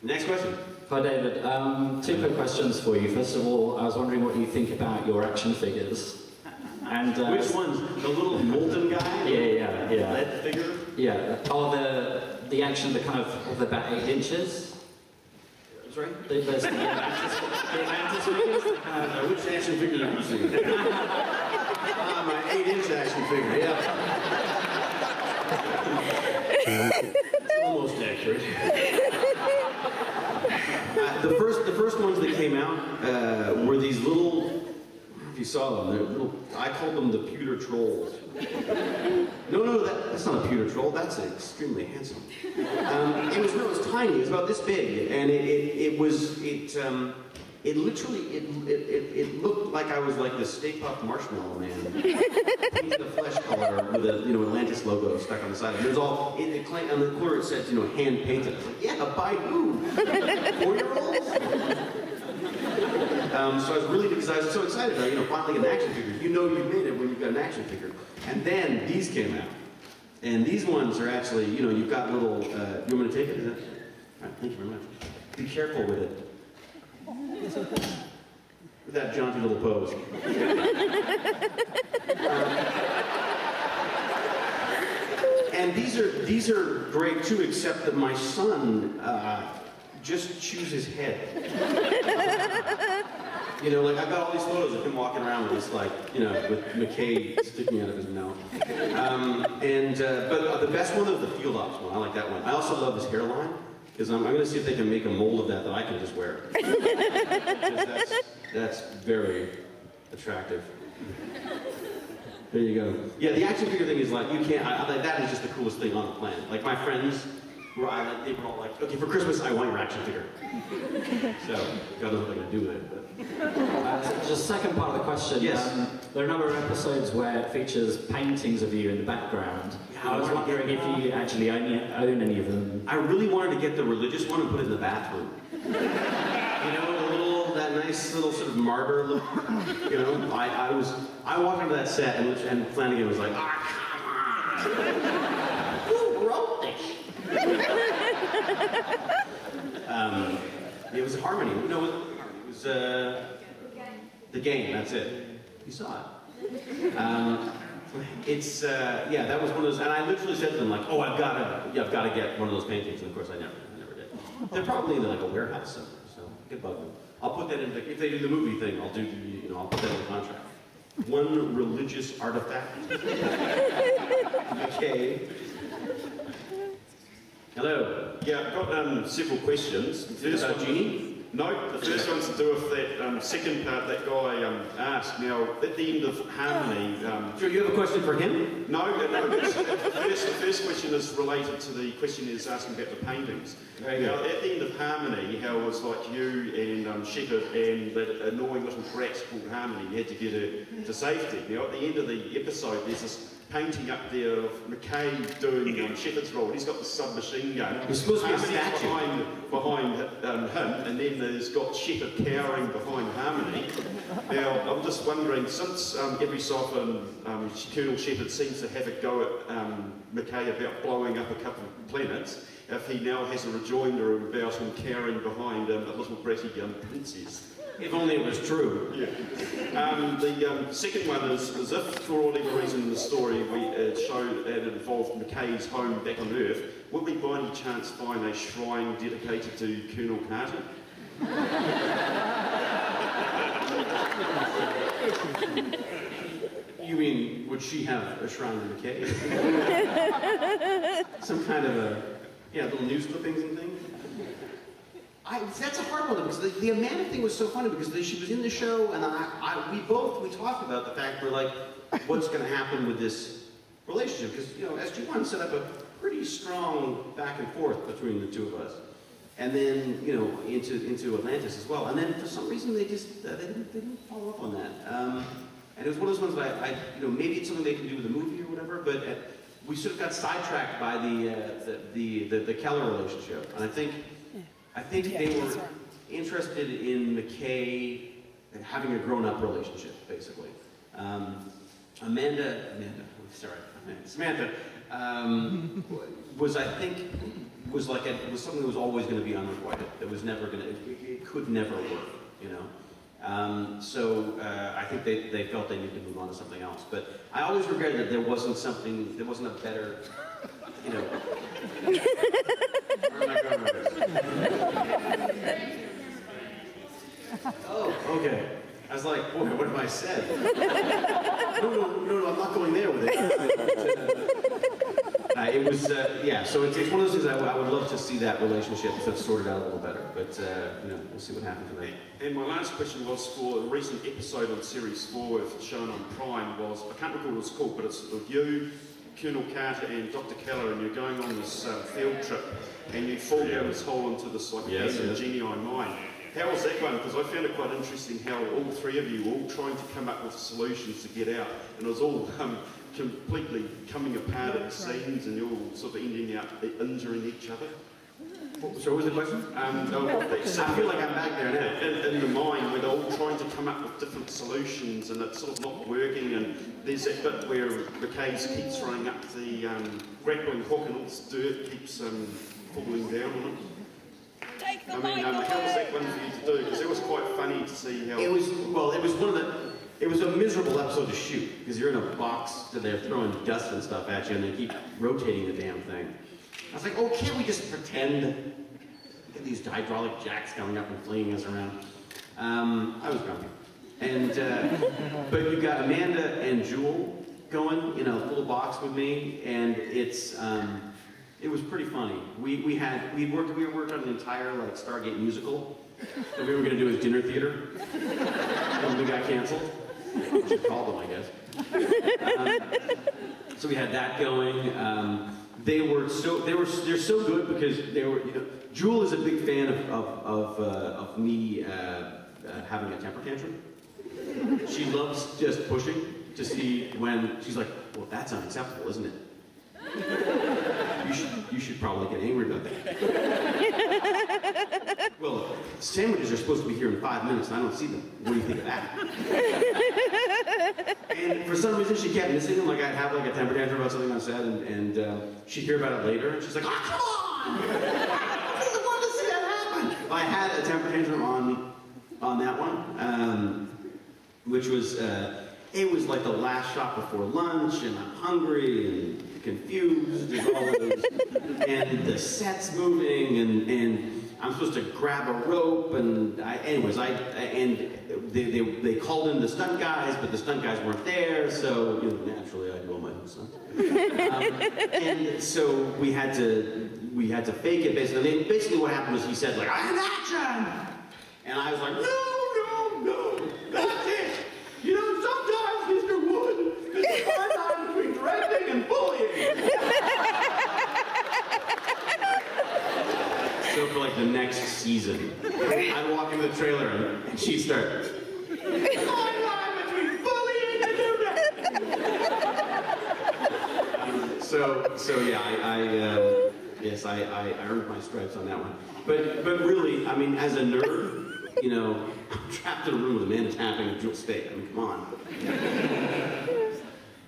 Next question. Hi David, two quick questions for you. First of all, I was wondering what you think about your action figures. And which ones? The little molten guy? Yeah. Lead figure? Yeah. Oh, the action, the kind of about 8 inches. That's right. There's the Atlantis figures. The kind of, which action figure are you using? My 8-inch action figure. Yeah. Almost accurate. The first ones that came out were these little. I don't know if you saw them. They're little. I called them the pewter trolls. No, that's not a pewter troll. That's extremely handsome. It was tiny. It was about this big, and it looked like I was like this Stay Puft Marshmallow Man, painted a flesh color with a Atlantis logo stuck on the side. And it was all on the corner. It said hand painted. I was like, yeah, by who? 4-year-olds. So I was really, because I was so excited about finally an action figure. You made it when you've got an action figure. And then these came out, and these ones are actually you've got little. You want me to take it? Is that? All right, thank you very much. Be careful with it. With that jaunty little pose. And these are great too, except that my son just chews his head. Like I've got all these photos of him walking around with this, with McKay sticking out of his mouth. But the best one is the Field Ops one. I like that one. I also love his hairline. Because I'm going to see if they can make a mold of that I can just wear. Because that's very attractive. There you go. Yeah, the action figure thing is like, you can't, that is just the coolest thing on the planet. Like my friends, they were all like, okay, for Christmas, I want your action figure. So, God knows what they're going to do with it. But. Just second part of the question. Yes. There are a number of episodes where it features paintings of you in the background. I was wondering if you actually own any of them. I really wanted to get the religious one and put it in the bathroom. That nice little sort of martyr look. I walked into that set and Flanagan was like, come on! Who wrote this? It was Harmony. It was The Game. That's it. You saw it. That was one of those, and I literally said to them like, oh, I've got to get one of those paintings, and of course I never did. They're probably in like a warehouse somewhere, so get bug them. I'll put that in, if they do the movie thing, I'll put that in the contract. One religious artifact. Okay. Hello. Yeah, I've got several questions. The first one, Genie? No, the first one's to do with that second part that guy asked. Now, at the end of Harmony... Sure, you have a question for him? No, the first question is related to the question he was asking about the paintings. Right. Now, at the end of Harmony, how it was like you and Shepherd and that annoying little brat called Harmony, you had to get her to safety. Now, at the end of the episode, there's this painting up there of McKay doing Shepherd's role. He's got the submachine gun. He's supposed to be a statue. behind him, and then there's got Shepherd cowering behind Harmony. Now, I'm just wondering, since every so often Colonel Shepherd seems to have a go at McKay about blowing up a couple of planets, if he now has a rejoinder about him cowering behind a little bratty princess. If only it was true. Yeah. The second one is if for whatever reason in the story it showed that it involved McKay's home back on Earth, would we by any chance find a shrine dedicated to Colonel Carter? You mean, would she have a shrine to McKay? Some kind of little news clippings and things? That's a hard one, because the Amanda thing was so funny, because she was in the show, and we talked about the fact, we're like, what's going to happen with this relationship? Because, SG1 set up a pretty strong back and forth between the two of us. And then, into Atlantis as well. And then for some reason they didn't follow up on that. And it was one of those ones that maybe it's something they can do with a movie or whatever, but we sort of got sidetracked by the Keller relationship. And I think they were interested in McKay having a grown-up relationship, basically. Samantha was, I think, was something that was always going to be unrequited. It was never going to, it could never work, you know. I think they felt they needed to move on to something else. But I always regretted that there wasn't a better, you know. Where am I going with this? Oh, okay. I was like, boy, what have I said? No, I'm not going there with it. It was, so it's one of those things I would love to see that relationship sorted out a little better, but, we'll see what happens tonight. And my last question was for a recent episode on Series 4, shown on Prime, was, I can't recall what it's called, but it's with you, Colonel Carter and Dr. Keller, and you're going on this field trip, and you fall down this hole into this genii mine. How was that one? Because I found it quite interesting how all three of you were all trying to come up with solutions to get out, and it was all completely coming apart at the seams, and you're all sort of ending up injuring each other. So what was the question? I feel like I'm back there now. In the mine, where they're all trying to come up with different solutions, and it's sort of not working, and there's that bit where McKay's keeps throwing up the grappling hook, and all this dirt keeps falling down on it. How was that one for you to do? Because it was quite funny to see how... It was a miserable episode to shoot, because you're in a box, and they're throwing dust and stuff at you, and they keep rotating the damn thing. I was like, oh, can't we just pretend? Get these hydraulic jacks coming up and flinging us around. I was grumpy. And, but you got Amanda and Jewel going in a little box with me, and it was pretty funny. We worked on an entire Stargate musical that we were going to do as dinner theater, and we got canceled. We should call them, I guess. So we had that going. They're so good because Jewel is a big fan of me having a temper tantrum. She loves just pushing to see when she's like, well, that's unacceptable, isn't it? You should probably get angry about that. Well, sandwiches are supposed to be here in 5 minutes, and I don't see them. What do you think of that? And for some reason, she kept missing them. Like, I'd have a temper tantrum about something I said, and she'd hear about it later, and she's like, oh, come on! I really wanted to see that happen. I had a temper tantrum on that one, which was, it was like the last shot before lunch, and I'm hungry, and confused, and all of those, and the set's moving, and I'm supposed to grab a rope, and they called in the stunt guys, but the stunt guys weren't there, so naturally I do all my own stuff. And so we had to fake it basically. And basically what happened was he said and action, and I was like, no, that's it. Sometimes Mr. Wood is a fine line between directing and bullying. So for the next season, I'd walk into the trailer and she'd start. Fine line between bullying and directing. I earned my stripes on that one. But really, as a nerd, I'm trapped in a room with a man tapping a jewel steak. Come on.